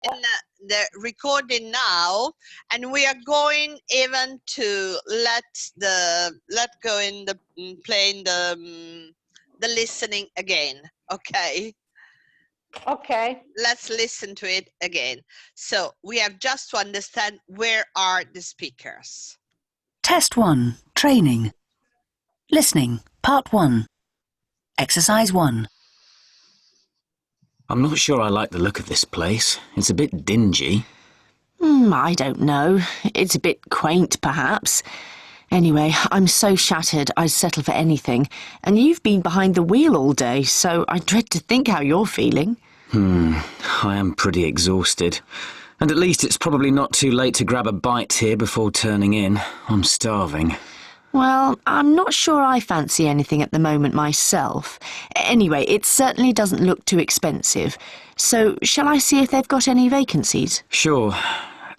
the recording now, and we are going even to let go in the playing the listening again. Okay. Okay. Let's listen to it again. So we have just to understand where are the speakers. Test 1. Training. Listening. Part 1. Exercise 1. I'm not sure I like the look of this place. It's a bit dingy. I don't know. It's a bit quaint, perhaps. Anyway, I'm so shattered I'd settle for anything. And you've been behind the wheel all day, so I dread to think how you're feeling. I am pretty exhausted. And at least it's probably not too late to grab a bite here before turning in. I'm starving. Well, I'm not sure I fancy anything at the moment myself. Anyway, it certainly doesn't look too expensive. So, shall I see if they've got any vacancies? Sure.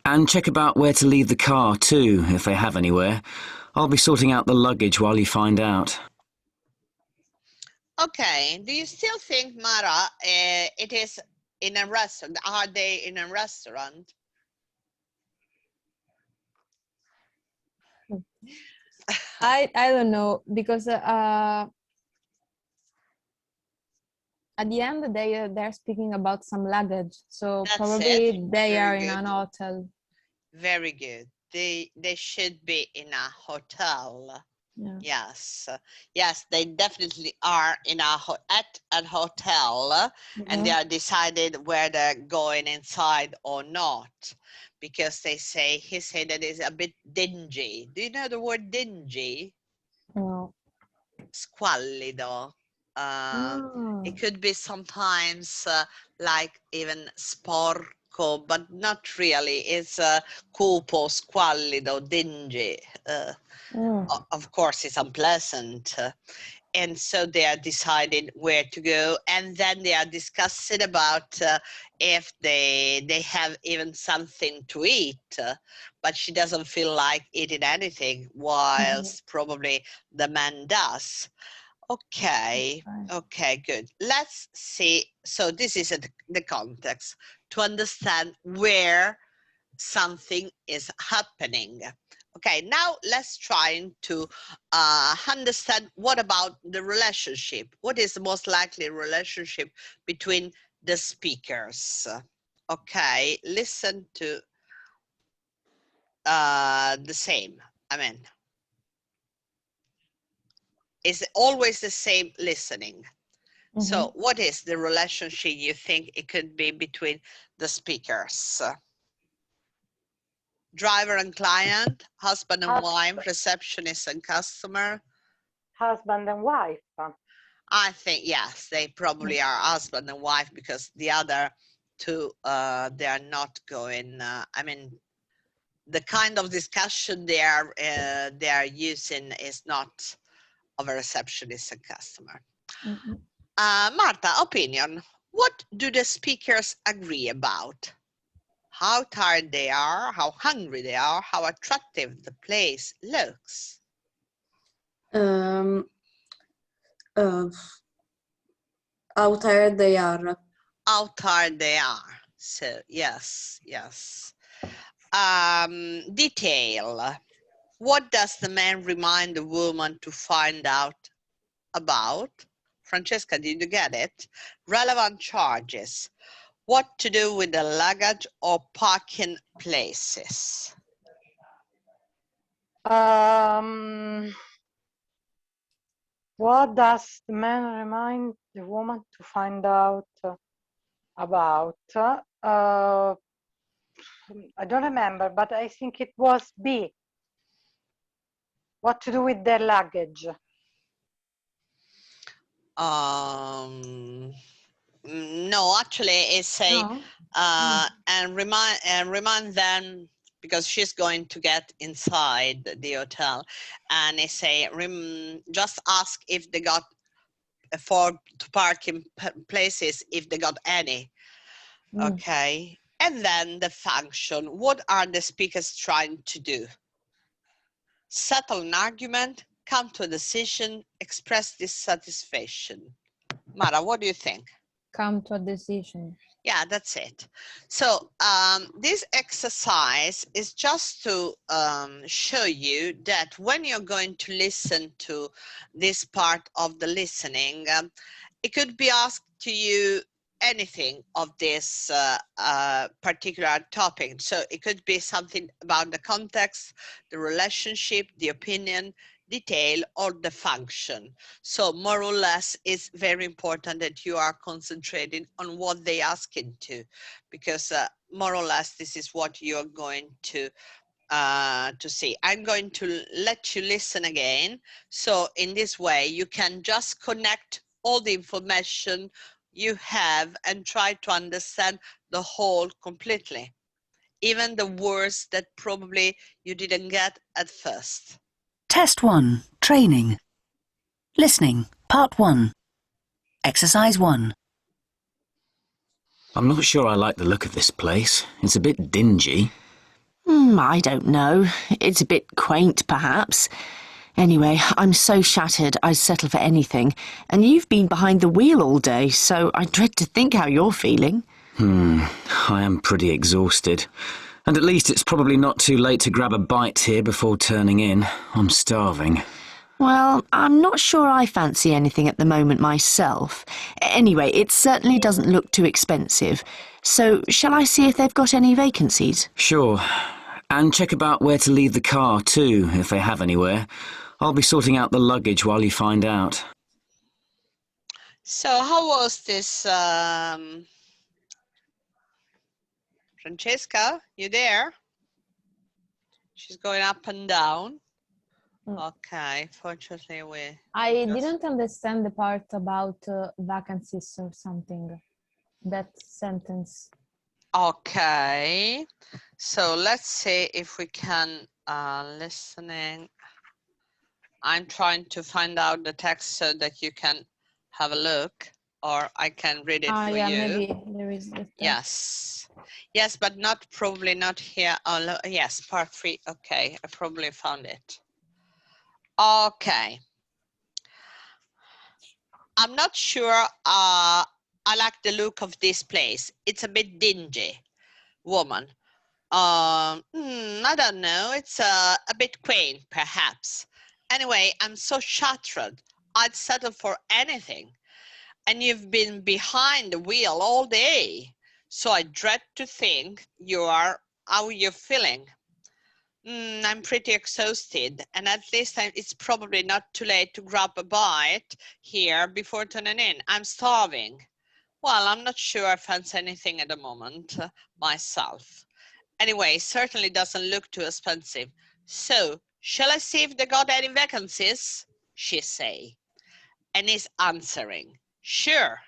And check about where to leave the car too, if they have anywhere. I'll be sorting out the luggage while you find out. Okay, do you still think, Mara, it is in a restaurant? Are they in a restaurant? I don't know, because at the end they're speaking about some luggage, so That's probably it. they Very are good. in an hotel. Very good. They should be in a hotel. Yeah. Yes, yes, they definitely are in at a hotel, and they are decided where they're going inside or not, because he said that it's a bit dingy. Do you know the word dingy? No. Squallido. It could be sometimes like even sporco, but not really. It's cupo, squallido, dingy. Of course, it's unpleasant. And so they are deciding where to go, and then they are discussing about if they have even something to eat, but she doesn't feel like eating anything, whilst probably the man does. Okay, okay, good. Let's see. So this is the context to understand where something is happening. Okay, now let's try to understand what about the relationship. What is the most likely relationship between the speakers? Okay, listen to the same. I mean, it's always the same listening. So what is the relationship you think it could be between the speakers? Driver and client, husband and wife, receptionist and customer? Husband and wife. I think, yes, they probably are husband and wife, because the other two, they are not going, I mean, the kind of discussion they are using is not of a receptionist and customer. Marta, opinion. What do the speakers agree about? How tired they are, how hungry they are, how attractive the place looks. How tired they are. How tired they are. So yes, yes. Detail. What does the man remind the woman to find out about? Francesca, did you get it? Relevant charges. What to do with the luggage or parking places? What does the man remind the woman to find out about? I don't remember, but I think it was B. What to do with their luggage? No, actually it's say and remind them, because she's going to get inside the hotel, and they say just ask if they got for parking places, if they got any. Okay, and then the function. What are the speakers trying to do? Settle an argument, come to a decision, express dissatisfaction. Mara, what do you think? come to a decision. Yeah, that's it. So this exercise is just to show you that when you're going to listen to this part of the listening, it could be asked to you anything of this particular topic. So it could be something about the context, the relationship, the opinion, detail, or the function. So more or less, it's very important that you are concentrating on what they ask into, because more or less this is what you're going to see. I'm going to let you listen again. So in this way, you can just connect all the information you have and try to understand the whole completely, even the words that probably you didn't get at first. Test 1. Training. Listening. Part 1. Exercise 1. I'm not sure I like the look of this place. It's a bit dingy. I don't know. It's a bit quaint, perhaps. Anyway, I'm so shattered I'd settle for anything. And you've been behind the wheel all day, so I dread to think how you're feeling. I am pretty exhausted. And at least it's probably not too late to grab a bite here before turning in. I'm starving. Well, I'm not sure I fancy anything at the moment myself. Anyway, it certainly doesn't look too expensive. So, shall I see if they've got any vacancies? Sure. And check about where to leave the car too, if they have anywhere. I'll be sorting out the luggage while you find out. So how was this, Francesca, you there? She's going up and down. Okay, fortunately I didn't understand the part about vacancies or something. That sentence. Okay, so let's see if we can listening. I'm trying to find out the text so that you can have a look, or I can read it for yeah, you. maybe there is the text. Yes, but not probably not here. Oh, yes, part 3. Okay, I probably found it. Okay. I'm not sure I like the look of this place. It's a bit dingy, woman. I don't know. It's a bit quaint, perhaps. Anyway, I'm so shattered. I'd settle for anything. And you've been behind the wheel all day. So I dread to think how you're feeling. I'm pretty exhausted, and at least it's probably not too late to grab a bite here before turning in. I'm starving. Well, I'm not sure I fancy anything at the moment myself. Anyway, certainly doesn't look too expensive. So, shall I see if they got any vacancies? She say. And he's answering, sure.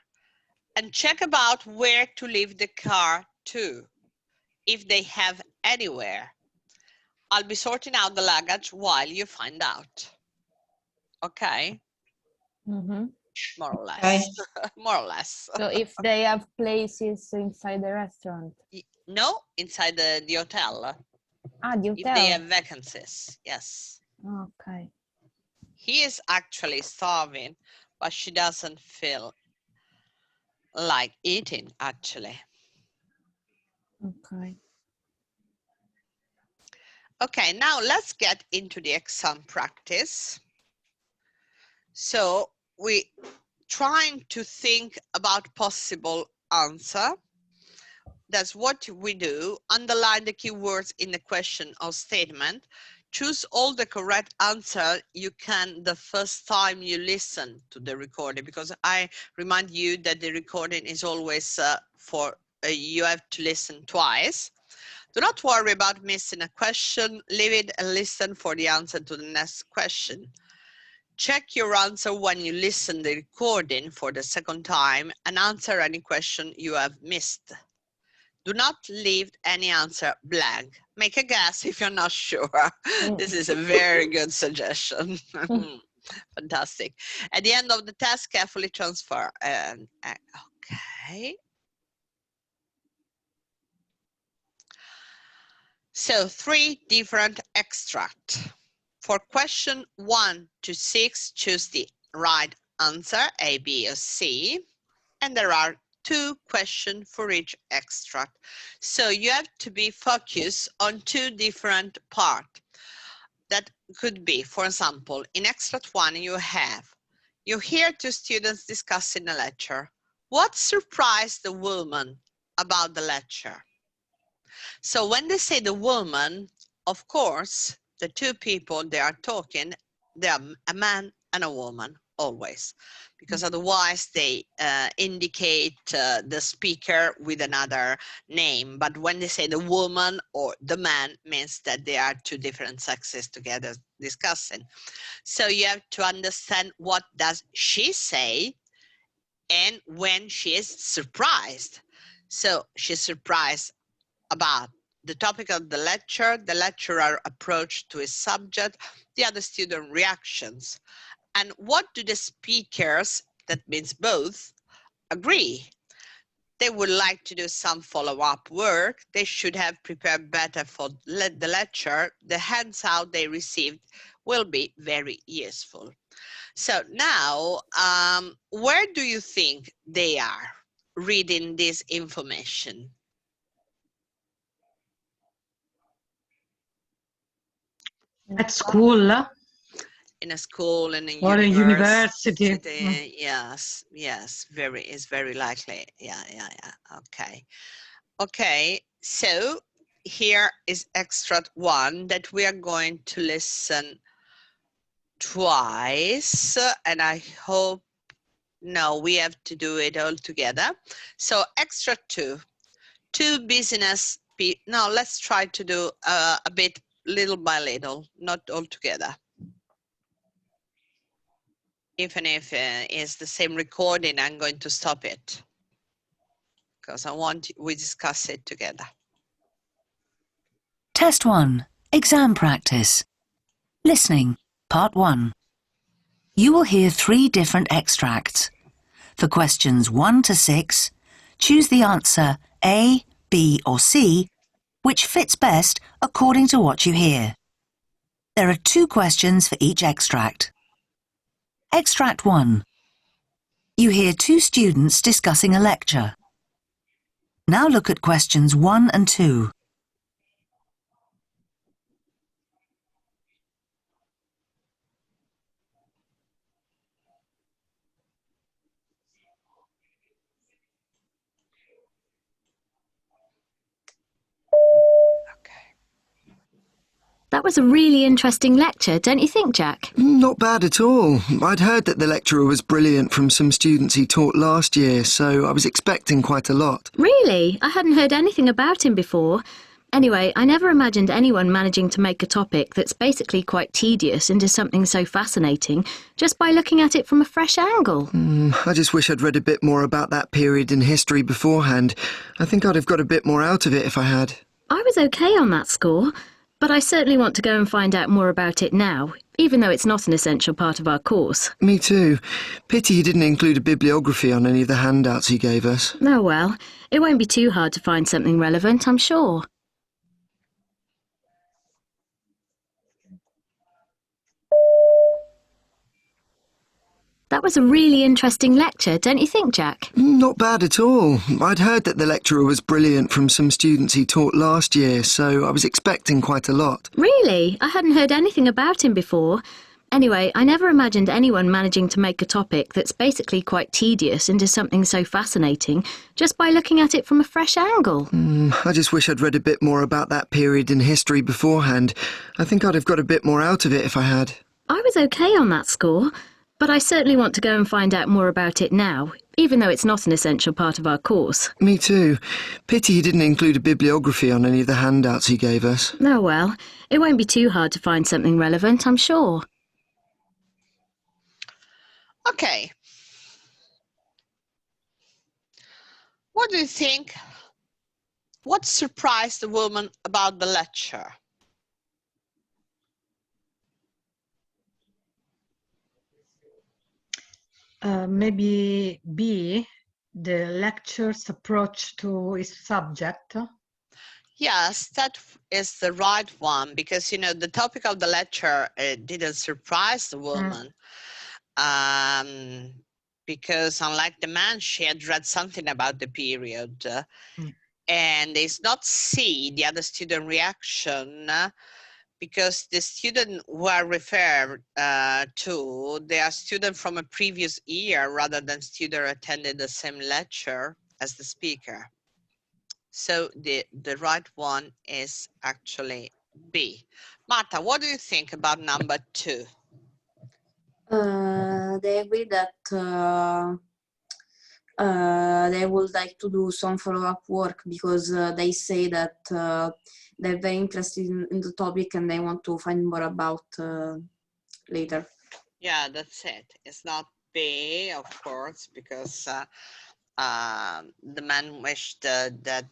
And check about where to leave the car too, if they have anywhere. I'll be sorting out the luggage while you find out. Okay? Mm-hmm. More or less. Okay. More or less. So if they have places inside the restaurant? No, inside the hotel. Ah, the If hotel. they have vacancies, yes. Okay. He is actually starving, but she doesn't feel like eating, actually. Okay. Okay, now let's get into the exam practice. So we trying to think about possible answer. That's what we do. Underline the keywords in the question or statement. Choose all the correct answer you can the first time you listen to the recording, because I remind you that the recording is always you have to listen twice. Do not worry about missing a question. Leave it and listen for the answer to the next question. Check your answer when you listen the recording for the second time and answer any question you have missed. Do not leave any answer blank. Make a guess if you're not sure. This is a very good suggestion. Fantastic. At the end of the test, carefully transfer. Okay. So 3 different extracts. For question 1 to 6, choose the right answer, A, B, or C. And there are 2 questions for each extract. So you have to be focused on 2 different parts. That could be, for example, in extract 1 you hear 2 students discussing a lecture. What surprised the woman about the lecture? So when they say the woman, of course, the 2 people they are talking, they are a man and a woman, always, because otherwise they indicate the speaker with another name. But when they say the woman or the man, means that they are 2 different sexes together discussing. So you have to understand what does she say and when she is surprised. So she's surprised about the topic of the lecturer approach to his subject, the other student reactions. And what do the speakers, that means both, agree? They would like to do some follow-up work. They should have prepared better for the lecture. The handout they received will be very useful. So now, where do you think they are reading this information? At school? In a school, in a Or a university. Yes, yes, it's very likely. Yeah. Okay, so here is extract 1 that we are going to listen twice, and I hope, no, we have to do it all together. So extract 2 business people. Now let's try to do a bit little by little, not all together. Even if it's the same recording, I'm going to stop it because I want we discuss it together. Test 1. Exam practice. Listening. Part 1. You will hear 3 different extracts. For questions 1 to 6, choose the answer A, B or C, which fits best according to what you hear. There are 2 questions for each extract. Extract 1. You hear 2 students discussing a lecture. Now look at questions 1 and 2. That was a really interesting lecture, don't you think, Jack? Not bad at all. I'd heard that the lecturer was brilliant from some students he taught last year, so I was expecting quite a lot. Really? I hadn't heard anything about him before. Anyway, I never imagined anyone managing to make a topic that's basically quite tedious into something so fascinating just by looking at it from a fresh angle. I just wish I'd read a bit more about that period in history beforehand. I think I'd have got a bit more out of it if I had. I was okay on that score. But I certainly want to go and find out more about it now, even though it's not an essential part of our course. Me too. Pity he didn't include a bibliography on any of the handouts he gave us. Oh well, it won't be too hard to find something relevant, I'm sure. That was a really interesting lecture, don't you think, Jack? Not bad at all. I'd heard that the lecturer was brilliant from some students he taught last year, so I was expecting quite a lot. Really? I hadn't heard anything about him before. Anyway, I never imagined anyone managing to make a topic that's basically quite tedious into something so fascinating just by looking at it from a fresh angle. I just wish I'd read a bit more about that period in history beforehand. I think I'd have got a bit more out of it if I had. I was okay on that score. But I certainly want to go and find out more about it now, even though it's not an essential part of our course. Me too. Pity he didn't include a bibliography on any of the handouts he gave us. Oh well, it won't be too hard to find something relevant, I'm sure. Okay. What do you think? What surprised the woman about the lecture? Maybe B, the lecture's approach to his subject. Yes, that is the right one, because, you know, the topic of the lecture didn't surprise the woman. because unlike the man, she had read something about the period. And it's not C, the other student reaction, because the student who are referred to, they are students from a previous year rather than student attended the same lecture as the speaker. So the right one is actually B. Marta, what do you think about number 2? They agree that they would like to do some follow-up work because they say that they're very interested in the topic and they want to find more about later. Yeah, that's it. It's not B, of course, because the man wished that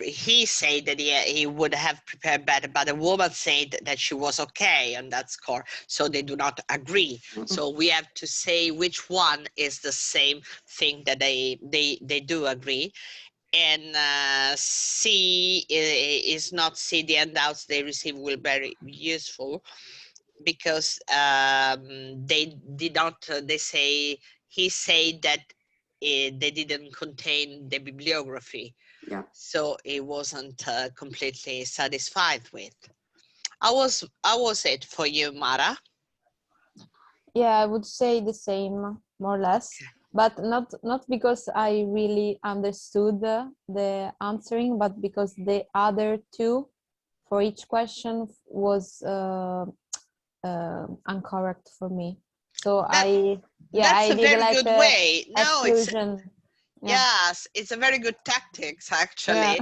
he said that he would have prepared better, but the woman said that she was okay on that score, so they do not agree. So we have to say which one is the same thing that they do agree. And C is not C. The handouts they receive will be very useful because they did not. They say he said that they didn't contain the bibliography. Yeah. So it wasn't completely satisfied with. How was it for you, Mara? Yeah, I would say the same, more or less, but not because I really understood the answering, but because the other two for each question was incorrect for me. So that's a did very like good way. No, exclusion. Yes, it's a very good tactics actually,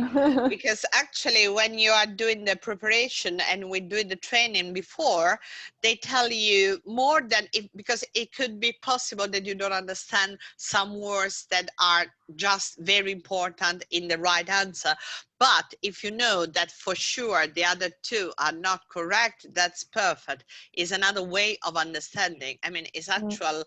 because actually when you are doing the preparation and we do the training before, they tell you more than because it could be possible that you don't understand some words that are just very important in the right answer. But if you know that for sure the other two are not correct, that's perfect. It's another way of understanding. I mean, it's actual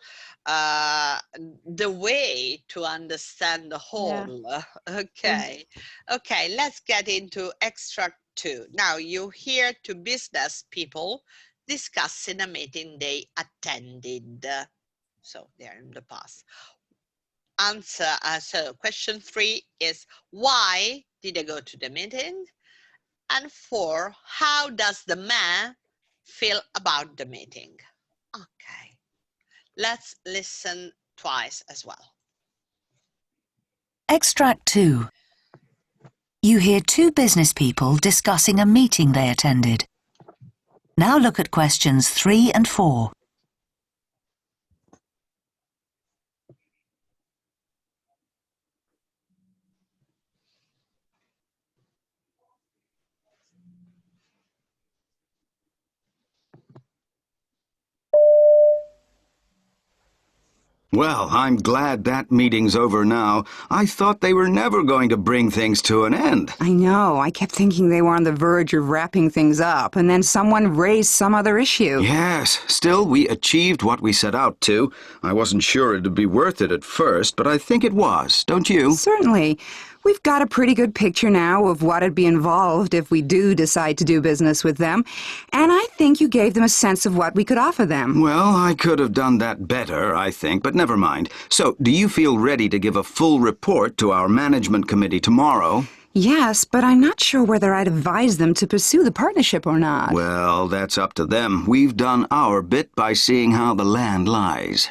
the way to understand the whole. Yeah. Okay. Okay, let's get into extract 2. Now you hear two business people discussing a meeting they attended. So they're in the past. Answer, so question 3 is why did they go to the meeting? And 4, how does the man feel about the meeting? Okay, let's listen twice as well. Extract 2. You hear two business people discussing a meeting they attended. Now look at questions 3 and 4. Well, I'm glad that meeting's over now. I thought they were never going to bring things to an end. I know. I kept thinking they were on the verge of wrapping things up, and then someone raised some other issue. Yes, still, we achieved what we set out to. I wasn't sure it'd be worth it at first, but I think it was, don't you? Certainly. We've got a pretty good picture now of what'd be involved if we do decide to do business with them, and I think you gave them a sense of what we could offer them. Well, I could have done that better, I think, but never mind. So, do you feel ready to give a full report to our management committee tomorrow? Yes, but I'm not sure whether I'd advise them to pursue the partnership or not. Well, that's up to them. We've done our bit by seeing how the land lies.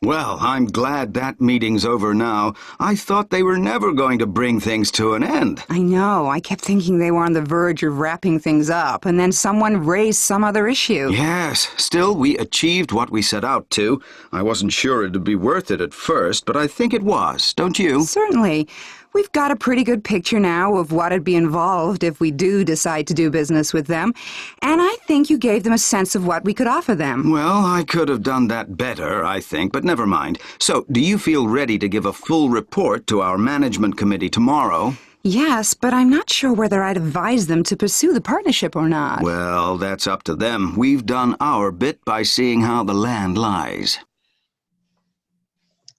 Well, I'm glad that meeting's over now. I thought they were never going to bring things to an end. I know. I kept thinking they were on the verge of wrapping things up, and then someone raised some other issue. Yes, still, we achieved what we set out to. I wasn't sure it'd be worth it at first, but I think it was, don't you? Certainly. We've got a pretty good picture now of what'd be involved if we do decide to do business with them, and I think you gave them a sense of what we could offer them. Well, I could have done that better, I think, but never mind. So, do you feel ready to give a full report to our management committee tomorrow? Yes, but I'm not sure whether I'd advise them to pursue the partnership or not. Well, that's up to them. We've done our bit by seeing how the land lies.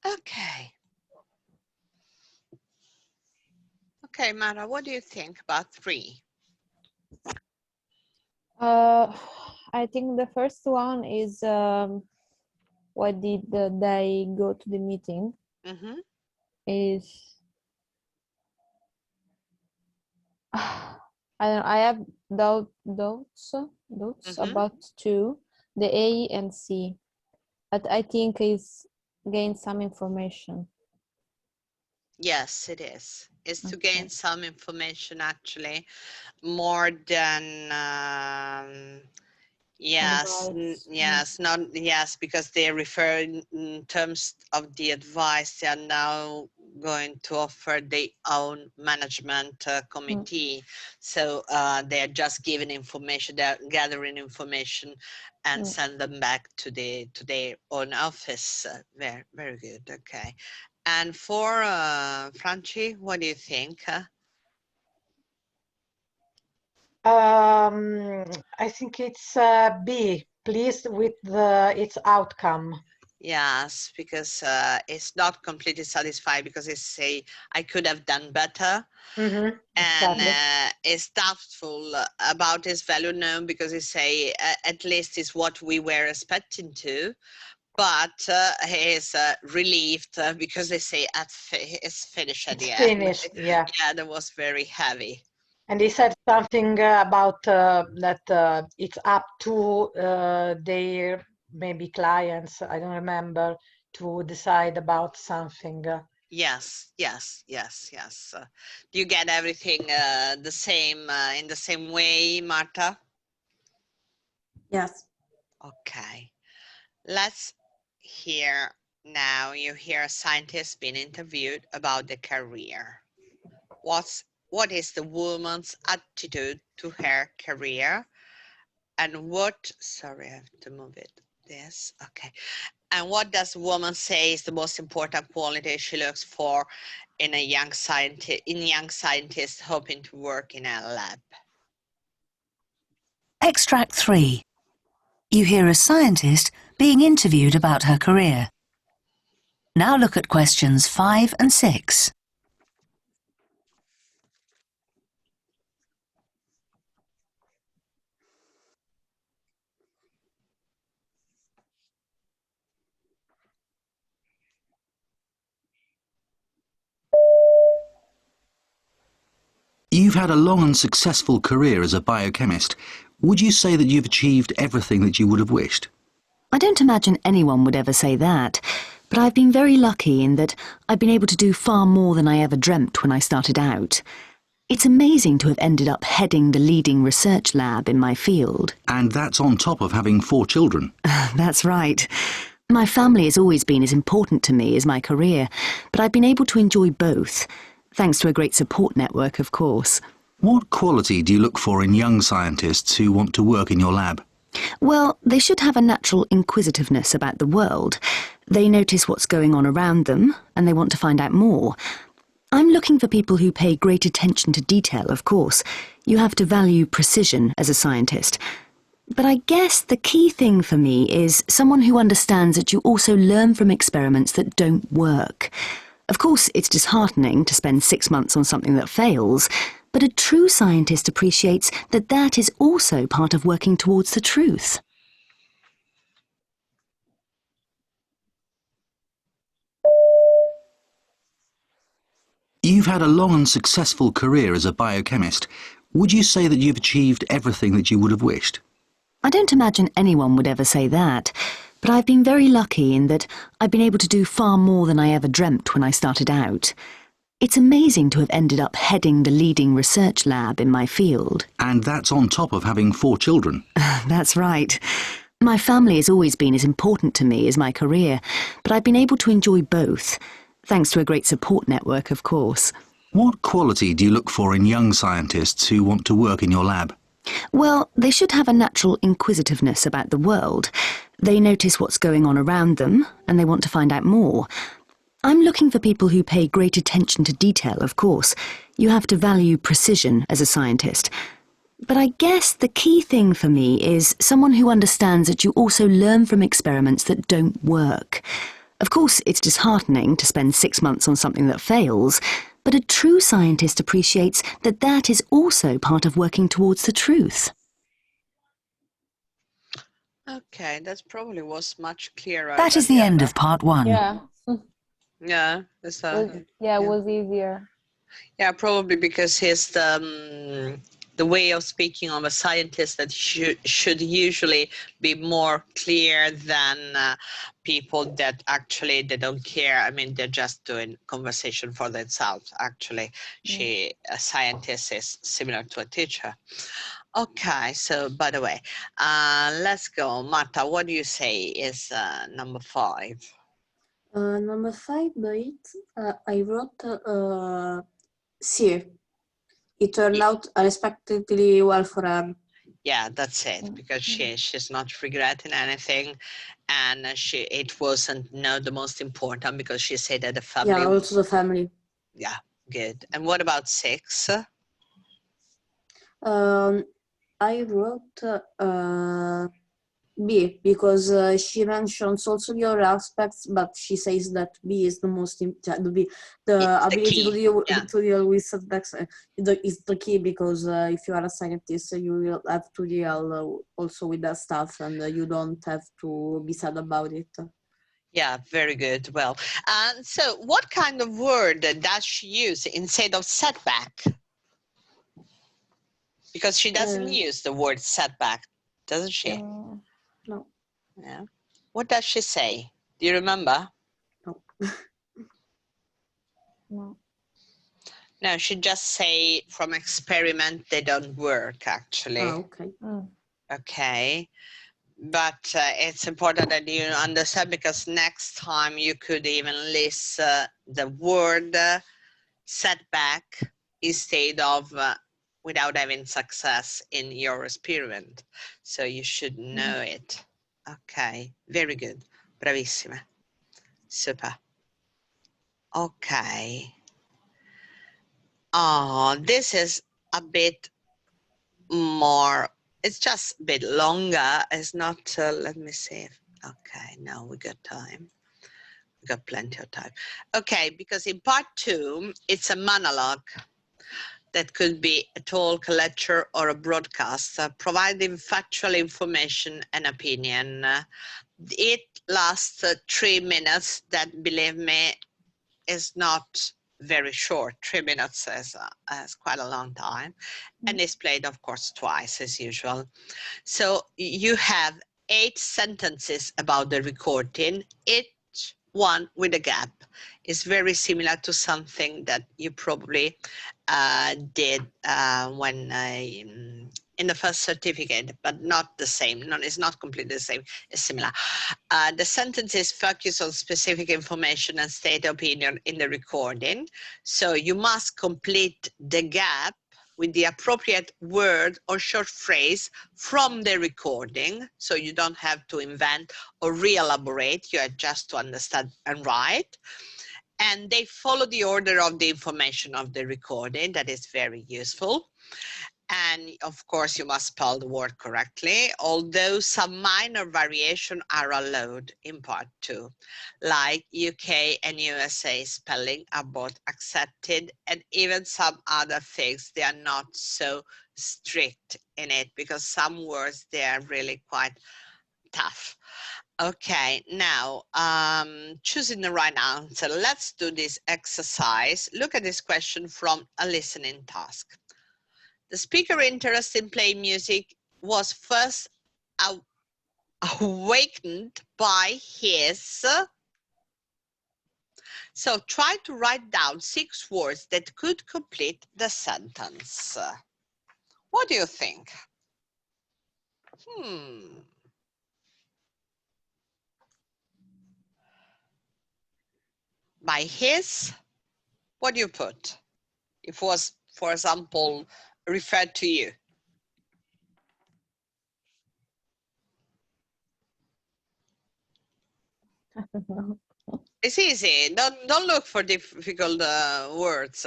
Okay. Okay, Mara, what do you think about 3? I think the first one is why did they go to the meeting? Mm-hmm. Is I don't know, I have doubts about 2, the A and C, but I think is gain some information. Yes, it is. It's to Okay. gain some information, actually, more than yes, Advice. yes, because they refer in terms of the advice. They are now going to offer their own management committee. So they are just giving information, they're gathering information and send them back to their own office. Very, very good. Okay. And for Franci, what do you think? I think it's B, pleased with its outcome. Yes, because it's not completely satisfied because it's say I could have done better, and Exactly. is doubtful about his value known because he say at least it's what we were expecting to, but he is relieved because they say it's finished at It's the end. finished, yeah. Yeah, that was very heavy. And he said something about that it's up to their maybe clients, I don't remember, to decide about something. Yes. Do you get everything the same in the same way, Marta? Yes. Okay. Let's hear now. You hear a scientist being interviewed about the career. What is the woman's attitude to her career? And sorry, I have to move it. This, okay. And what does woman say is the most important quality she looks for in a young scientist hoping to work in a lab? Extract 3. You hear a scientist being interviewed about her career. Now look at questions 5 and 6. You've had a long and successful career as a biochemist. Would you say that you've achieved everything that you would have wished? I don't imagine anyone would ever say that, but I've been very lucky in that I've been able to do far more than I ever dreamt when I started out. It's amazing to have ended up heading the leading research lab in my field. And that's on top of having 4 children. That's right. My family has always been as important to me as my career, but I've been able to enjoy both, thanks to a great support network, of course. What quality do you look for in young scientists who want to work in your lab? Well, they should have a natural inquisitiveness about the world. They notice what's going on around them, and they want to find out more. I'm looking for people who pay great attention to detail, of course. You have to value precision as a scientist. But I guess the key thing for me is someone who understands that you also learn from experiments that don't work. Of course, it's disheartening to spend 6 months on something that fails, but a true scientist appreciates that that is also part of working towards the truth. You've had a long and successful career as a biochemist. Would you say that you've achieved everything that you would have wished? I don't imagine anyone would ever say that, but I've been very lucky in that I've been able to do far more than I ever dreamt when I started out. It's amazing to have ended up heading the leading research lab in my field. And that's on top of having 4 children. That's right. My family has always been as important to me as my career, but I've been able to enjoy both, thanks to a great support network, of course. What quality do you look for in young scientists who want to work in your lab? Well, they should have a natural inquisitiveness about the world. They notice what's going on around them, and they want to find out more. I'm looking for people who pay great attention to detail, of course. You have to value precision as a scientist. But I guess the key thing for me is someone who understands that you also learn from experiments that don't work. Of course, it's disheartening to spend 6 months on something that fails, But a true scientist appreciates that that is also part of working towards the truth. Okay, that probably was much clearer. That is than the the end other. of part 1. Yeah. Yeah, that's Yeah, it was easier. Yeah, probably because he's the way of speaking of a scientist that should usually be more clear than people that actually they don't care. I mean, they're just doing conversation for themselves. Actually, a scientist is similar to a teacher. Okay, so by the way, let's go. Marta, what do you say is number 5? Number 5, I wrote C. It turned out unexpectedly well for her. Yeah, that's it, because she's not regretting anything, and it wasn't the most important, because she said that the family. Yeah, also the family. Yeah, good. And what about 6? I wrote B because she mentions also the other aspects, but she says that B is the most the ability to deal with setbacks is the key, because if you are a scientist, you will have to deal also with that stuff, and you don't have to be sad about it. Yeah, very good. Well, so what kind of word does she use instead of setback? Because she doesn't use the word setback, doesn't she? No. Yeah. What does she say? Do you remember? No. No. No, she just say from experiment they don't work, actually. Oh, okay. Okay. But it's important that you understand, because next time you could even list the word setback instead of without having success in your experiment. So you should know it. Okay, very good. Bravissima. Super. Okay. Oh, this is a bit more, it's just a bit longer. It's not, let me see. Okay, now we got time. We got plenty of time. Okay, because in part 2, it's a monologue that could be a talk, a lecture, or a broadcast, providing factual information and opinion. It lasts 3 minutes. That, believe me, is not very short. 3 minutes is quite a long time, and it's played, of course, twice as usual. So you have 8 sentences about the recording, each one with a gap. It's very similar to something that you probably did when in the first certificate, but not the same. No, it's not completely the same. It's similar. The sentences focus on specific information and state opinion in the recording. So you must complete the gap with the appropriate word or short phrase from the recording. So you don't have to invent or re-elaborate. You are just to understand and write. And they follow the order of the information of the recording. That is very useful. And of course, you must spell the word correctly, although some minor variation are allowed in part 2, like UK and USA spelling are both accepted, and even some other things, they are not so strict in it, because some words, they are really quite tough. Okay, now choosing the right answer. Let's do this exercise. Look at this question from a listening task. The speaker interest in playing music was first awakened by his. So try to write down 6 words that could complete the sentence. What do you think? By his, what do you put? If it was, for example, referred to you. I don't know. It's easy. Don't look for difficult words.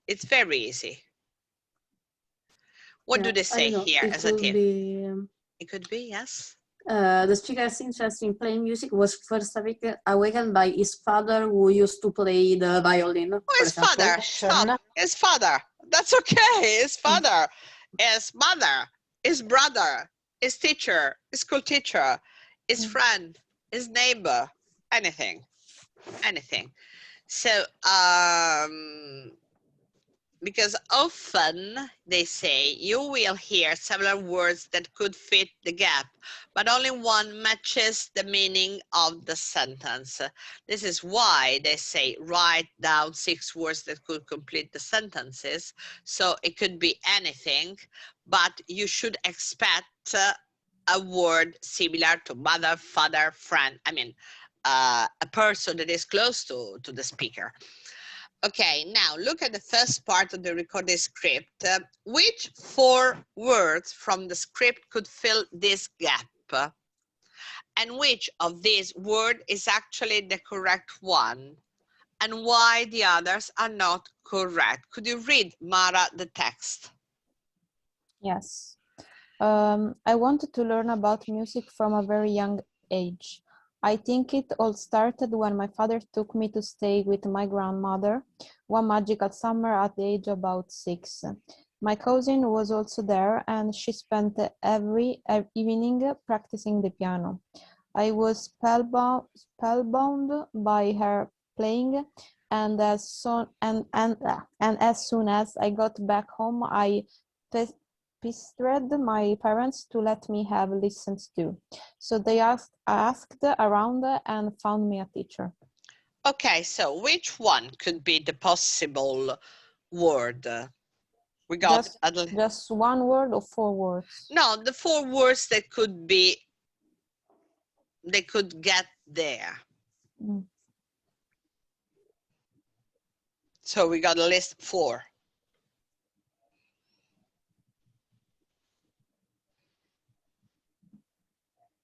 It's very easy. What do they say here as a tip? It could be, yes. The speaker's interest in playing music was first awakened by his father, who used to play the violin. Oh, his father. Stop. His father. That's okay. His father. His mother. His brother. His teacher. His school teacher. His friend. His neighbor. Anything. Anything. So, because often they say you will hear several words that could fit the gap, but only one matches the meaning of the sentence. This is why they say write down 6 words that could complete the sentences. So it could be anything, but you should expect a word similar to mother, father, friend. I mean, a person that is close to the speaker. Okay, now look at the first part of the recorded script. Which 4 words from the script could fill this gap? And which of these words is actually the correct one? And why the others are not correct? Could you read, Mara, the text? Yes. I wanted to learn about music from a very young age. I think it all started when my father took me to stay with my grandmother one magical summer at the age of about 6. My cousin was also there, and she spent every evening practicing the piano. I was spellbound by her playing, and as soon as I got back home, I pestered my parents to let me have lessons too. So they asked around and found me a teacher. Okay, so which one could be the possible word? We got just one word or 4 words? No, the 4 words that could be, they could get there. So we got a list 4.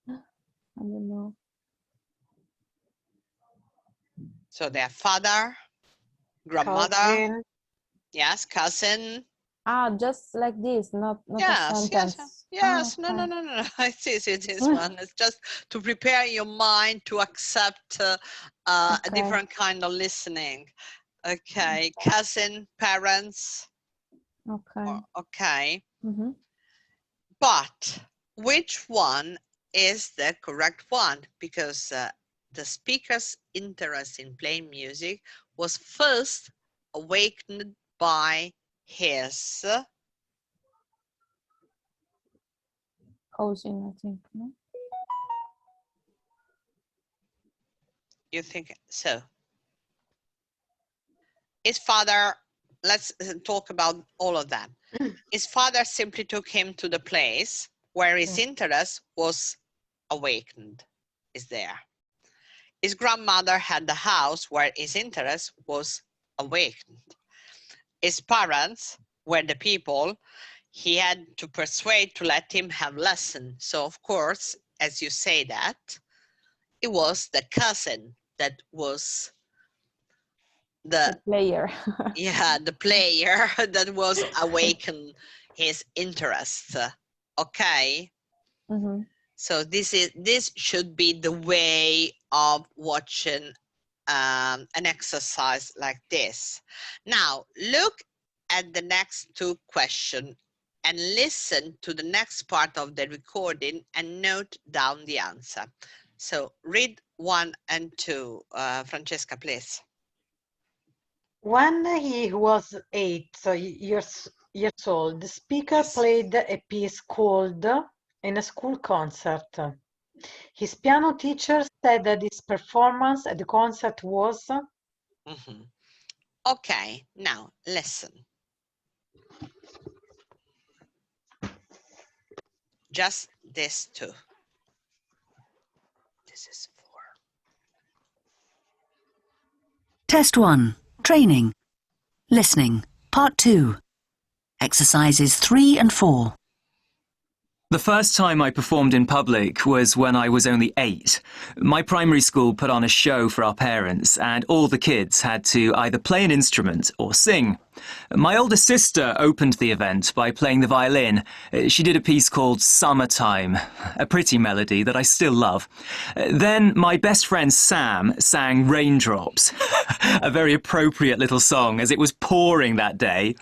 I don't know. So their father, grandmother, cousin. Yes, cousin. Ah, just like this, not a sentence. Yes. No. It is one. It's just to prepare your mind to accept a different kind of listening. Okay, cousin, parents. Okay. Okay. Mm-hmm. But which one is the correct one? Because the speaker's interest in playing music was first awakened by his cousin, I think. No? You think so? His father, let's talk about all of them. His father simply took him to the place where his interest was awakened, is there. His grandmother had the house where his interest was awakened. His parents were the people he had to persuade to let him have lessons. So of course, as you say that, it was the cousin that was the player. Yeah, the player that was awakened his interest. Okay. Mm-hmm. So this should be the way of watching an exercise like this. Now look at the next 2 questions and listen to the next part of the recording and note down the answer. So read 1 and 2, Francesca, please. When he was 8 years old, the speaker played a piece called In a School Concert. His piano teacher said that his performance at the concert was... Mm-hmm. Okay, now listen. Just this 2. This is 4. Test 1. Training. Listening. Part 2. Exercises 3 and 4. The first time I performed in public was when I was only 8. My primary school put on a show for our parents, and all the kids had to either play an instrument or sing. My older sister opened the event by playing the violin. She did a piece called Summertime, a pretty melody that I still love. Then my best friend Sam sang Raindrops, a very appropriate little song as it was pouring that day.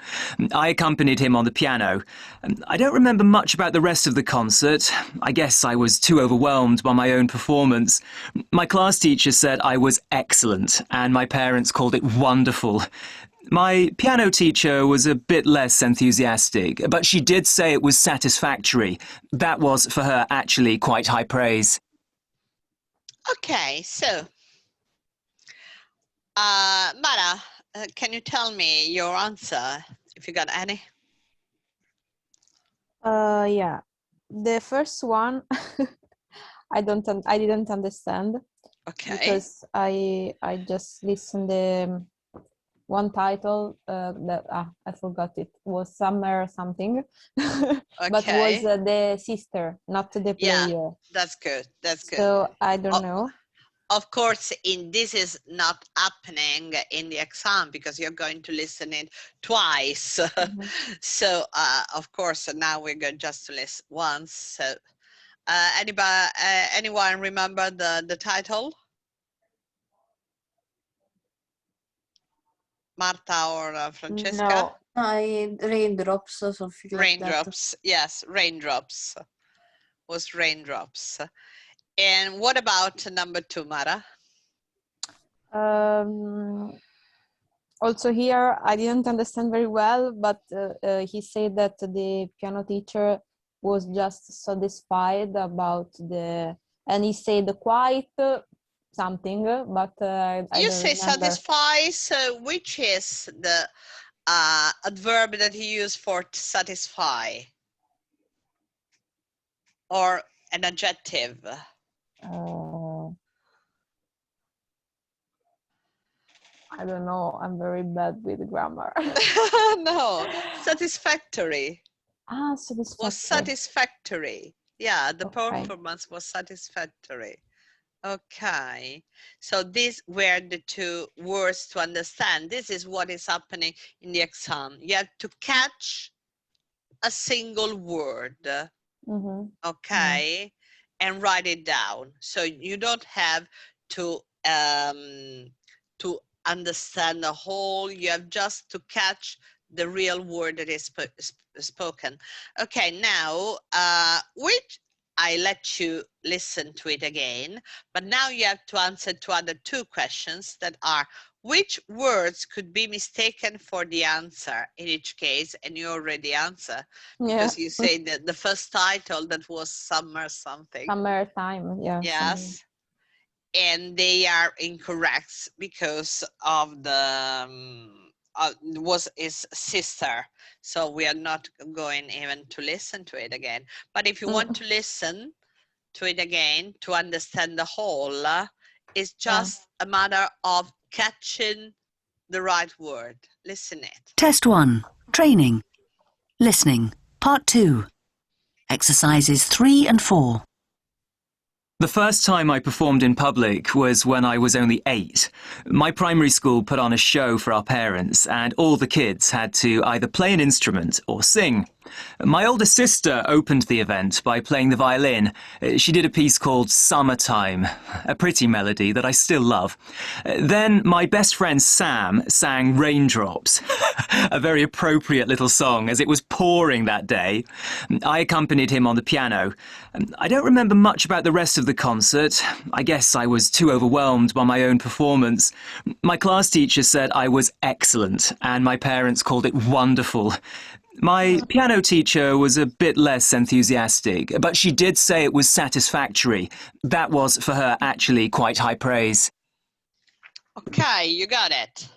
I accompanied him on the piano. I don't remember much about the rest of the concert. I guess I was too overwhelmed by my own performance. My class teacher said I was excellent, and my parents called it wonderful. My piano teacher was a bit less enthusiastic, but she did say it was satisfactory. That was, for her, actually quite high praise. Okay, so, Mara, can you tell me your answer, if you got any? Yeah, the first one I didn't understand. Okay. Because I just listened the one title that I forgot, it was Summer something. Okay. But was the sister, not the player. Yeah, that's good. That's good. So I don't know. Of course, this is not happening in the exam because you're going to listen it twice. So, of course, now we're going just to listen once. So, anyone remember the title? Marta or Francesca? No, Raindrops or something like that. Raindrops, yes, Raindrops. Was Raindrops. And what about number 2, Mara? Also here, I didn't understand very well, but he said that the piano teacher was just satisfied about and he said quite something, but I you don't say remember. satisfy, so which is the adverb that he used for satisfy? Or an adjective? I don't know, I'm very bad with grammar. No, satisfactory. Satisfactory. Was satisfactory. Yeah, the Okay. performance was satisfactory. Okay, so these were the 2 words to understand. This is what is happening in the exam. You have to catch a single word, okay, and write it down. So you don't have to understand the whole. You have just to catch the real word that is spoken. Okay, now which I let you listen to it again, but now you have to answer to other 2 questions that are: which words could be mistaken for the answer in each case? And you already answer because you say that the first title that was Summer something. Summertime, yeah. Yes. And they are incorrect because of the was his sister, so we are not going even to listen to it again. But if you want to listen to it again to understand the whole, it's just a matter of catching the right word. Listen it. Test 1. Training. Listening. Part 2. Exercises 3 and 4. The first time I performed in public was when I was only 8. My primary school put on a show for our parents, and all the kids had to either play an instrument or sing. My older sister opened the event by playing the violin. She did a piece called Summertime, a pretty melody that I still love. Then my best friend Sam sang Raindrops, a very appropriate little song as it was pouring that day. I accompanied him on the piano. I don't remember much about the rest of the concert. I guess I was too overwhelmed by my own performance. My class teacher said I was excellent, and my parents called it wonderful. My piano teacher was a bit less enthusiastic, but she did say it was satisfactory. That was, for her, actually quite high praise. Okay, you got it.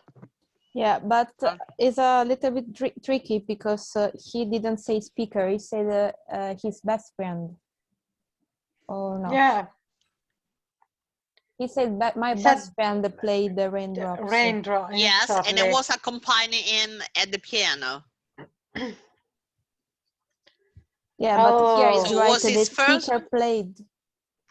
Yeah, but it's a little bit tricky because he didn't say speaker, he said his best friend. Or no? Yeah. He said my best friend played the Raindrops. Raindrops. Yes, exactly. and it was accompanying him at the piano. Yeah, but here is So right, was his the first... teacher played.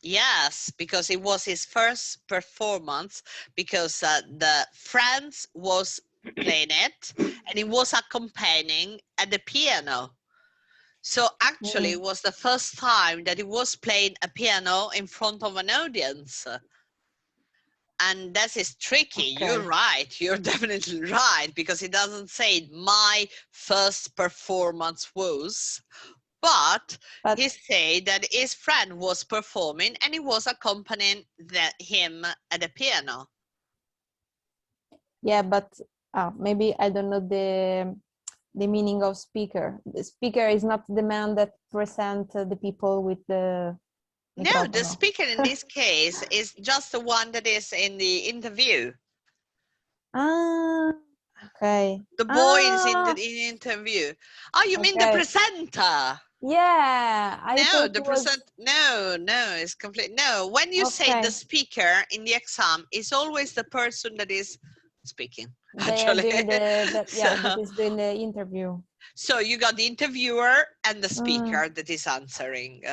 Yes, because it was his first performance, because the friends was playing it, and he was accompanying at the piano. So actually it was the first time that he was playing a piano in front of an audience. And that is tricky. Okay. You're right. You're definitely right, because he doesn't say my first performance was, but he said that his friend was performing and he was accompanying him at the piano. Yeah, but maybe I don't know the meaning of speaker. The speaker is not the man that present the people with the No, the speaker in this case is just the one that is in the interview. Ah, okay. The boy is in the interview. Oh, you mean the presenter? Yeah, I No, thought the it was... No, it's complete. No, when you say the speaker in the exam, it's always the person that is speaking. They are doing that So, is doing the interview. So you got the interviewer and the speaker that is answering.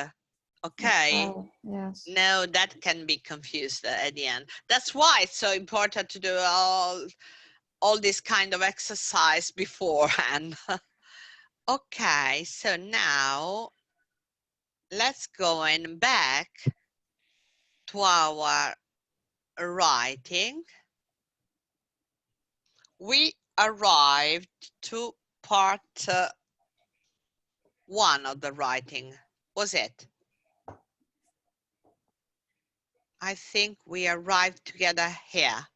Okay. Yes. No, that can be confused at the end. That's why it's so important to do all this kind of exercise beforehand. Okay, so now let's go back to our writing. We arrived to part 1 of the writing. Was it? I think we arrived together here.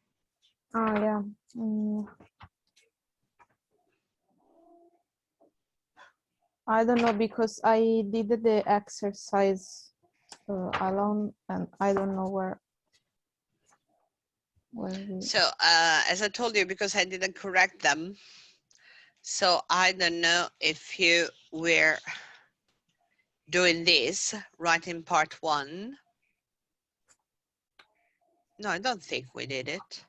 Oh, yeah. I don't know, because I did the exercise alone, and I don't know where So as I told you, because I didn't correct them, so I don't know if you were doing this right in part 1. No, I don't think we did it.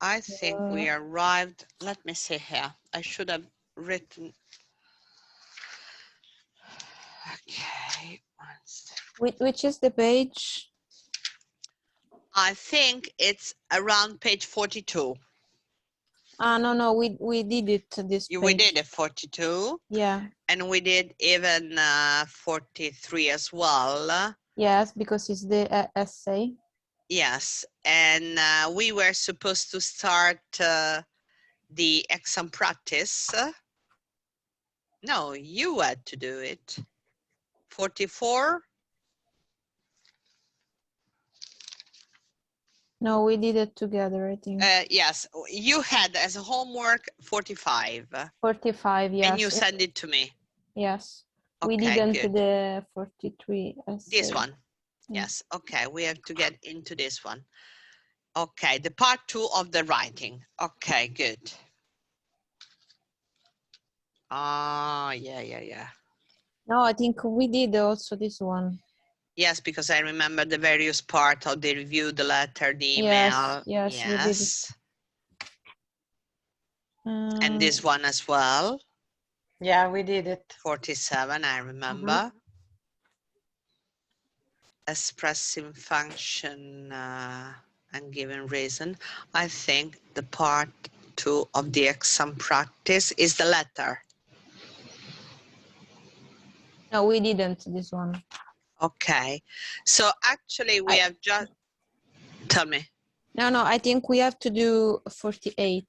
I think we arrived, let me see here. I should have written. Okay. Which is the page? I think it's around page 42. No, we did it this page. We did it 42. Yeah. And we did even 43 as well. Yes, because it's the essay. Yes, and we were supposed to start the exam practice. No, you had to do it. 44? No, we did it together, I think. Yes, you had as a homework 45. 45, yes. And you send it to me. Yes. Okay, we didn't good. the 43 essay. This one. Yes, okay, we have to get into this one. Okay, the part 2 of the writing. Okay, good. Yeah. No, I think we did also this one. Yes, because I remember the various part of the review, the letter, the email. Yes, we did it. And this one as well. Yeah, we did it. 47, I remember. Expressing function and giving reason. I think the part 2 of the exam practice is the letter. No, we didn't, this one. Okay, so actually we have just, tell me. No, I think we have to do 48.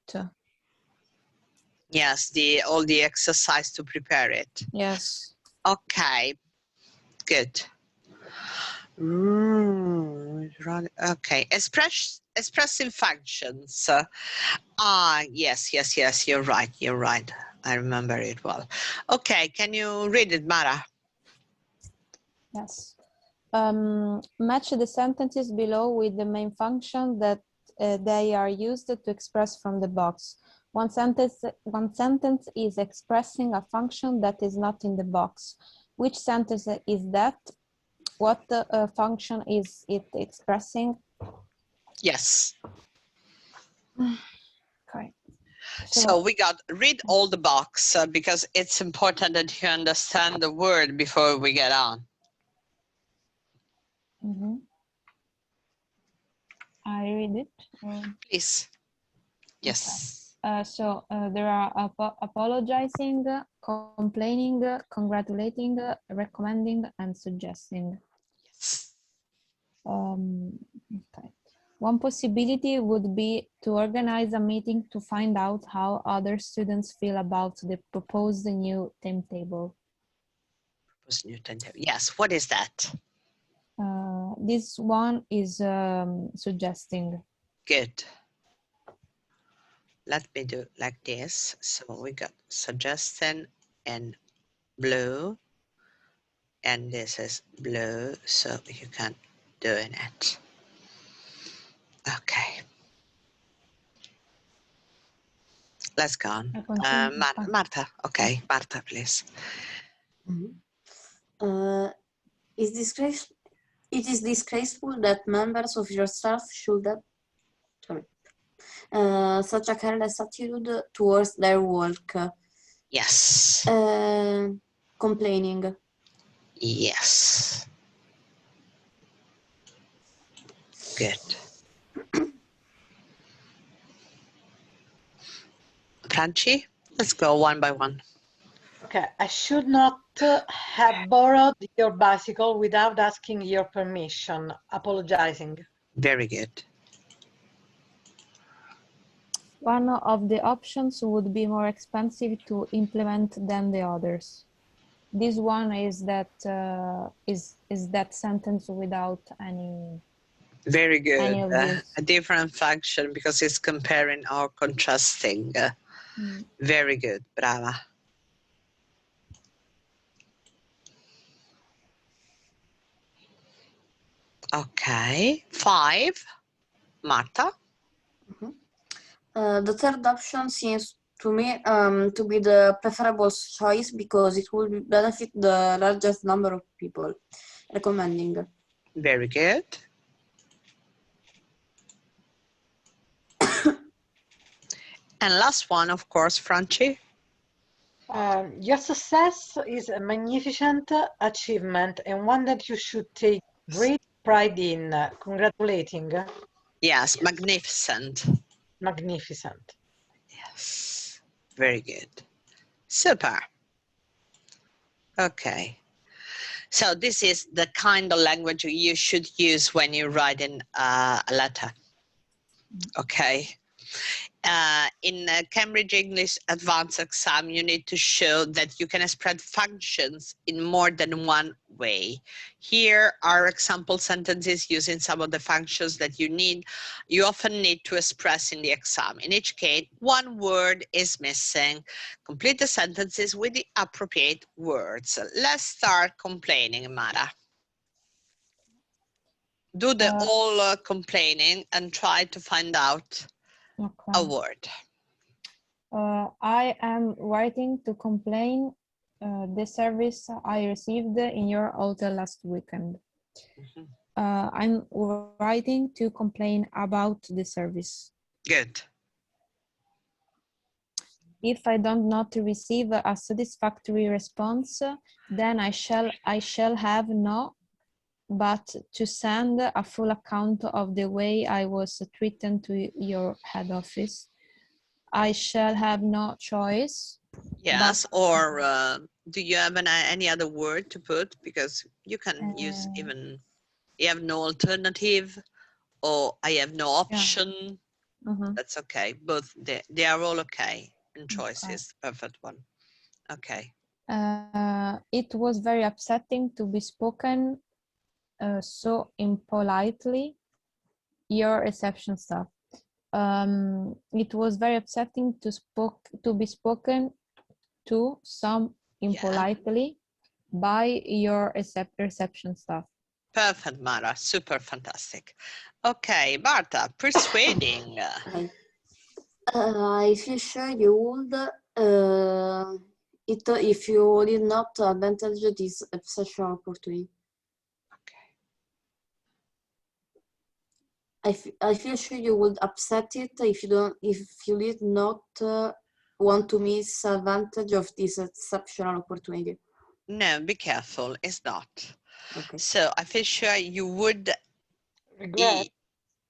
Yes, all the exercise to prepare it. Yes. Okay, good. Okay, expressive functions. Yes, you're right. I remember it well. Okay, can you read it, Mara? Yes. Match the sentences below with the main function that they are used to express from the box. One sentence is expressing a function that is not in the box. Which sentence is that? What function is it expressing? Yes. Okay. So we got read all the box because it's important that you understand the word before we get on. I read it. Please. Yes. Okay. There are apologizing, complaining, congratulating, recommending, and suggesting. Yes. Okay. One possibility would be to organize a meeting to find out how other students feel about the proposed new timetable. Proposed new timetable. Yes. What is that? This one is suggesting. Good. Let me do like this. So we got suggestion and blue, and this is blue, so you can do it. Okay. Let's go on. Marta. Okay, Marta, please. It is disgraceful that members of your staff should have such a careless attitude towards their work. Yes. Complaining. Yes. Good. Franci, let's go one by one. Okay, I should not have borrowed your bicycle without asking your permission. Apologizing. Very good. One of the options would be more expensive to implement than the others. This one is that is that sentence without any. Very good. Any of these. A different function because it's comparing or contrasting. Very good. Brava. Okay. 5. Marta. The third option seems to me to be the preferable choice because it will benefit the largest number of people. Recommending. Very good. And last one, of course, Franci. Your success is a magnificent achievement and one that you should take great pride in. Congratulating. Yes, magnificent. Magnificent. Yes, very good. Super. Okay. So this is the kind of language you should use when you're writing a letter. Okay. In Cambridge English Advanced exam, you need to show that you can express functions in more than one way. Here are example sentences using some of the functions that you often need to express in the exam. In each case, one word is missing. Complete the sentences with the appropriate words. Let's start complaining, Mara. Do the all complaining and try to find out a word. I am writing to complain the service I received in your hotel last weekend. I'm writing to complain about the service. Good. If I don't not receive a satisfactory response, then I shall have no but to send a full account of the way I was treated to your head office. I shall have no choice. Yes, or do you have any other word to put? Because you can use even, you have no alternative, or I have no option. Yeah. That's okay. Both, they are all okay. And choice is the perfect one. Okay. It was very upsetting to be spoken so impolitely. Your reception staff. It was very upsetting to be spoken to some impolitely by your reception staff. Perfect, Mara. Super fantastic. Okay, Marta, persuading. I feel sure you would if you did not advantage this exceptional opportunity. I feel sure you would upset it if you did not want to miss advantage of this exceptional opportunity. No, be careful. It's not. Okay. So I feel sure you would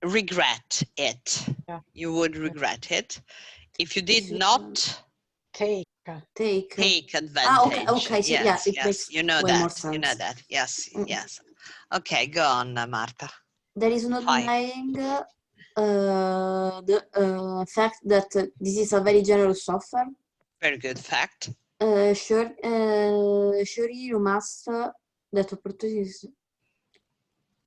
regret it. Yeah. You would regret it if you did not take advantage. Okay, so, yeah, yes, it yes, makes you know way more that. You know sense. that. Yes, yes. Okay, go on, Marta. There is no denying the fact that this is a very generous offer. Very good fact. Surely you must that opportunities.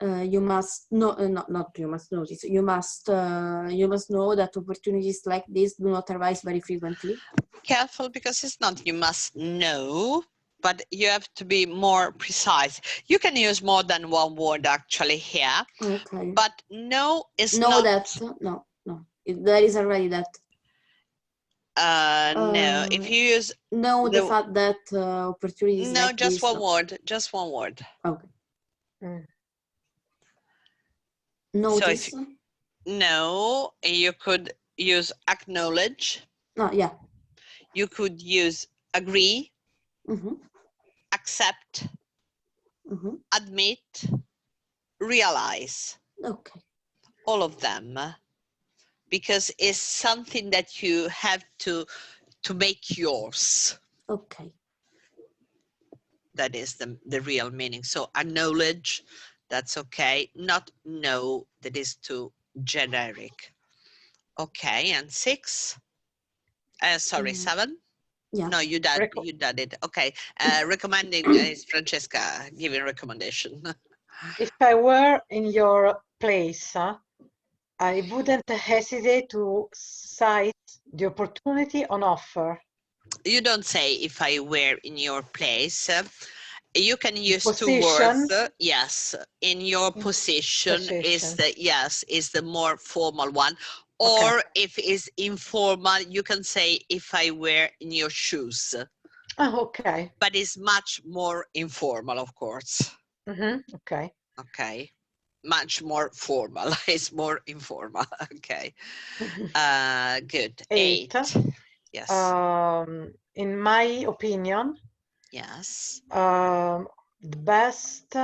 You must know, not you must notice. You must know that opportunities like this do not arise very frequently. Careful, because it's not you must know, but you have to be more precise. You can use more than one word actually here. Okay. But no is know not. That no. There is already that. No, if you use the fact that opportunities. No, like just this, one word. Just one word. Okay. Notice. So no, you could use acknowledge. Oh, yeah. You could use agree, accept, admit, realize. Okay. All of them, because it's something that you have to make yours. Okay. That is the real meaning. So acknowledge, that's okay. Not know, that is too generic. Okay, and 6. Sorry, 7. Yeah. No, you did it. Okay. Recommending is Francesca giving recommendation. If I were in your place, I wouldn't hesitate to cite the opportunity on offer. You don't say if I were in your place. You can use position. 2 words. Yes, in your position is the more formal one. Or if it's informal, you can say if I were in your shoes. Oh, okay. But it's much more informal, of course. Okay. Okay. Much more formal. It's more informal. Okay. Good. 8. Yes. In my opinion. Yes. The best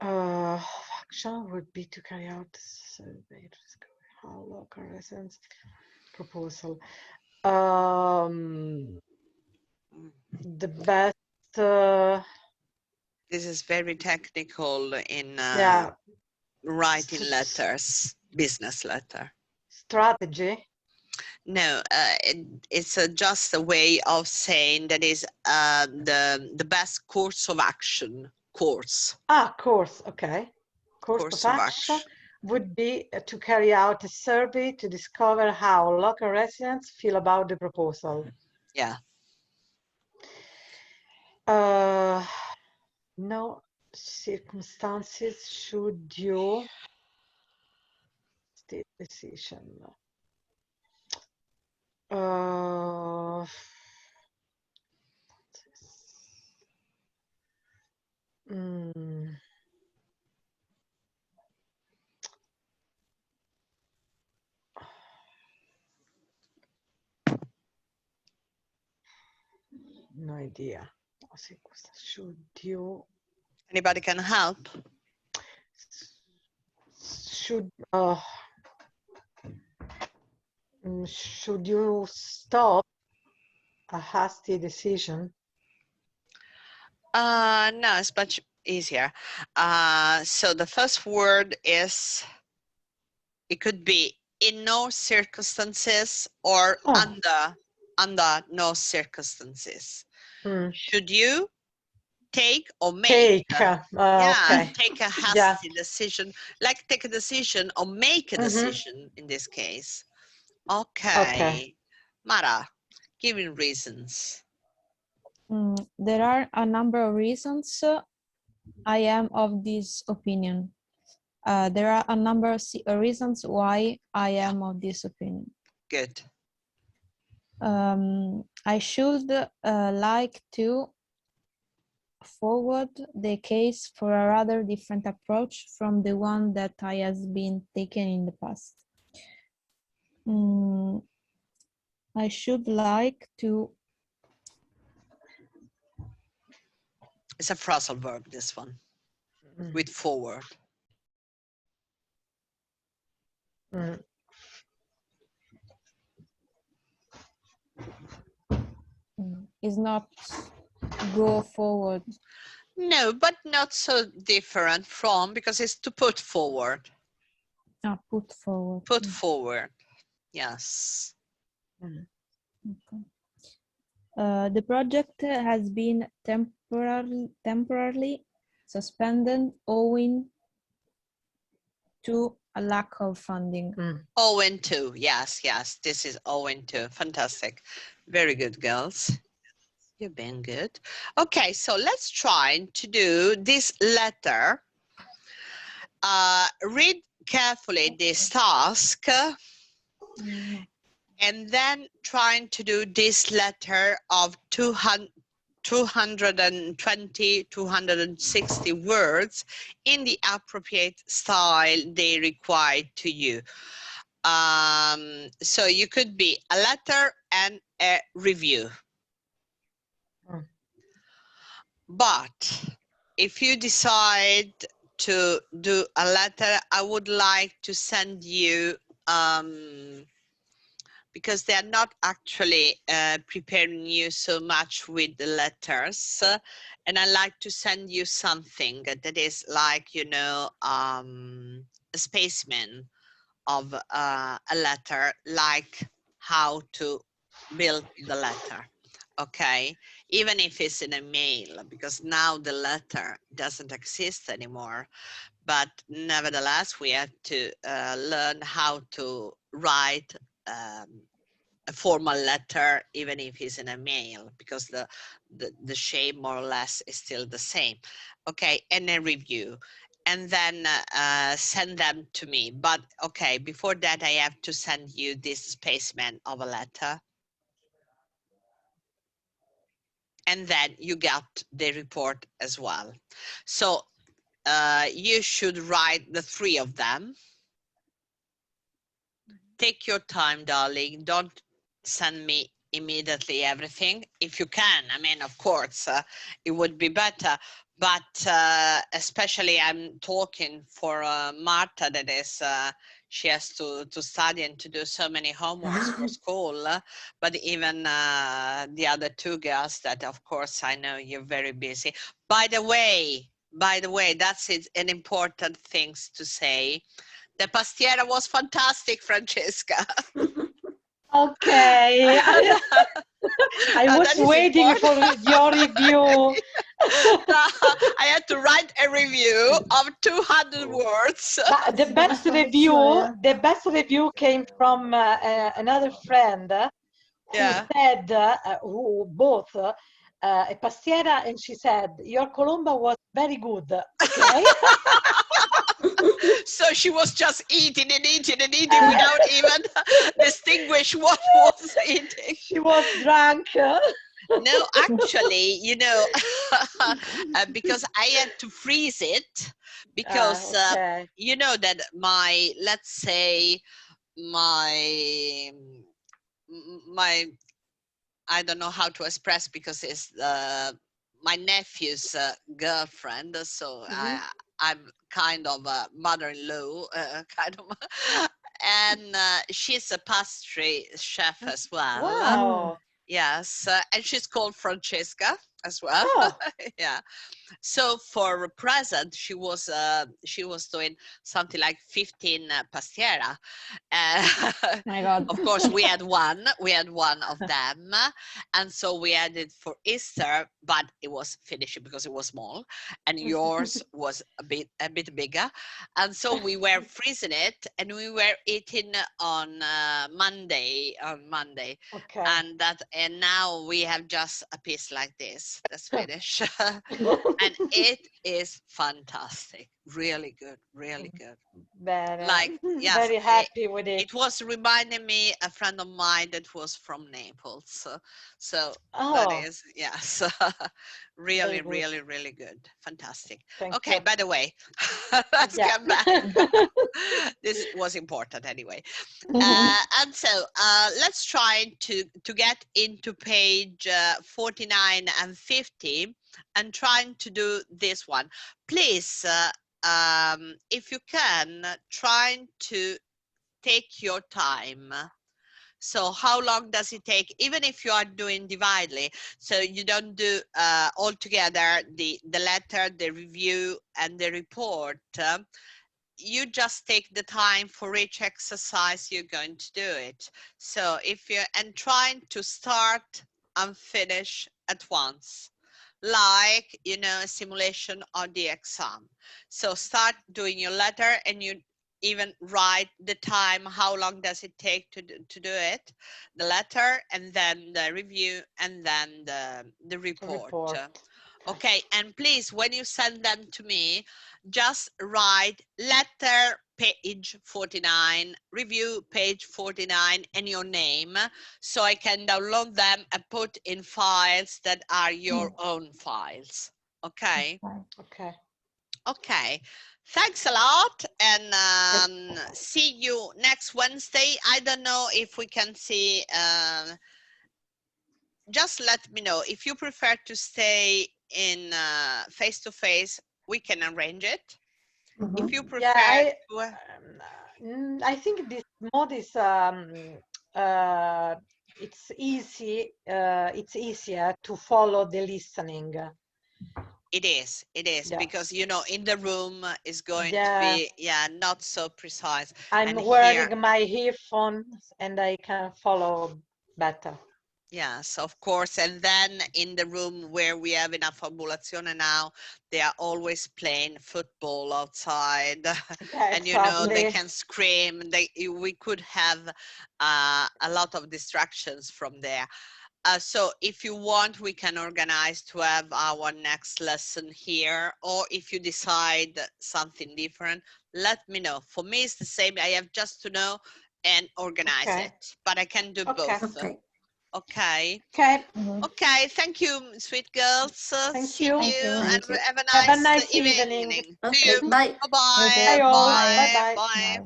action would be to carry out the survey to discover how local residents proposal. The best. This is very technical in writing letters, business letter. Strategy. No, it's just a way of saying that is the best course of action. Course. Course. Okay. Course of action would be to carry out a survey to discover how local residents feel about the proposal. Yeah. No circumstances should you state decision. No idea. Should you? Anybody can help? Should you stop a hasty decision? No, it's much easier. So the first word is, it could be in no circumstances or under no circumstances. Should you take or make? Take a hasty decision, like take a decision or make a decision in this case. Okay. Mara, giving reasons. There are a number of reasons I am of this opinion. There are a number of reasons why I am of this opinion. Good. I should like to forward the case for a rather different approach from the one that has been taken in the past. I should like to. It's a phrasal verb, this one, with forward. Is not go forward. No, but not so different from, because it's to put forward. Put forward. Put forward. Yes. Okay. The project has been temporarily suspended owing to a lack of funding. Owing to, yes, this is owing to. Fantastic. Very good, girls. You've been good. Okay, so let's try to do this letter. Read carefully this task and then trying to do this letter of 220, 260 words in the appropriate style they require to you. So you could be a letter and a review. But if you decide to do a letter, I would like to send you, because they are not actually preparing you so much with the letters, and I like to send you something that is like, you know, a specimen of a letter, like how to build the letter. Okay, even if it's in a mail, because now the letter doesn't exist anymore, but nevertheless we have to learn how to write a formal letter, even if it's in a mail, because the shape more or less is still the same. Okay, and a review, and then send them to me. But okay, before that I have to send you this specimen of a letter. And then you got the report as well. So you should write the 3 of them. Take your time, darling. Don't send me immediately everything. If you can, I mean, of course, it would be better. But especially I'm talking for Marta, that is, she has to study and to do so many homeworks for school. But even the other 2 girls that, of course, I know you're very busy. By the way, that's an important thing to say. The pastiera was fantastic, Francesca. Okay. I was waiting for your review. I had to write a review of 200 words. But the best review came from another friend who said, who bought a pastiera, and she said, your colomba was very good. Okay. So she was just eating and eating and eating without even distinguish what was eating. She was drunk. No, actually, you know, because I had to freeze it, because you know that my, let's say, my, I don't know how to express, because it's my nephew's girlfriend, so I'm kind of a mother-in-law, kind of, and she's a pastry chef as well. Wow. Yes, and she's called Francesca as well. Oh. Yeah. So for a present, she was doing something like 15 pastiera. My God. Of course, we had one of them, and so we had it for Easter, but it was finished because it was small, and yours was a bit bigger, and so we were freezing it, and we were eating on Monday. Okay. And now we have just a piece like this. That's finished. And it is fantastic. Really good, really good. Like, yes, very happy with it. It was reminding me a friend of mine that was from Naples. So Oh. that is, yes, really, really, really good. Fantastic. Thank okay, you. by the way, let's get back. This was important anyway. And so let's try to get into page 49 and 50 and trying to do this one. Please, if you can, try to take your time. So how long does it take, even if you are doing dividedly, so you don't do all together the letter, the review, and the report. You just take the time for each exercise you're going to do it. So if you're and trying to start and finish at once, like, you know, a simulation or the exam. So start doing your letter, and you even write the time, how long does it take to do it, the letter, and then the review, and then the report. Okay, and please, when you send them to me, just write letter page 49, review page 49, and your name, so I can download them and put in files that are your own files. Okay? Okay. Okay. Thanks a lot, and see you next Wednesday. I don't know if we can see, just let me know. If you prefer to stay in face-to-face, we can arrange it. If you prefer I think this mode is it's easier to follow the listening. It is, because, you know, in the room is going to be, not so precise. I'm and wearing here, my earphones and I can follow better. Yes, of course. And then in the room where we have enough ambulazione now, they are always playing football outside. And, you know, they can scream. We could have a lot of distractions from there. So if you want, we can organize to have our next lesson here, or if you decide something different, let me know. For me, it's the same. I have just to know and organize it, but I can do both. Okay. Okay. Thank you, sweet girls. See you, and have a nice, evening. Okay, See you. bye. Bye-bye. Bye all. Bye. Bye-bye. Bye.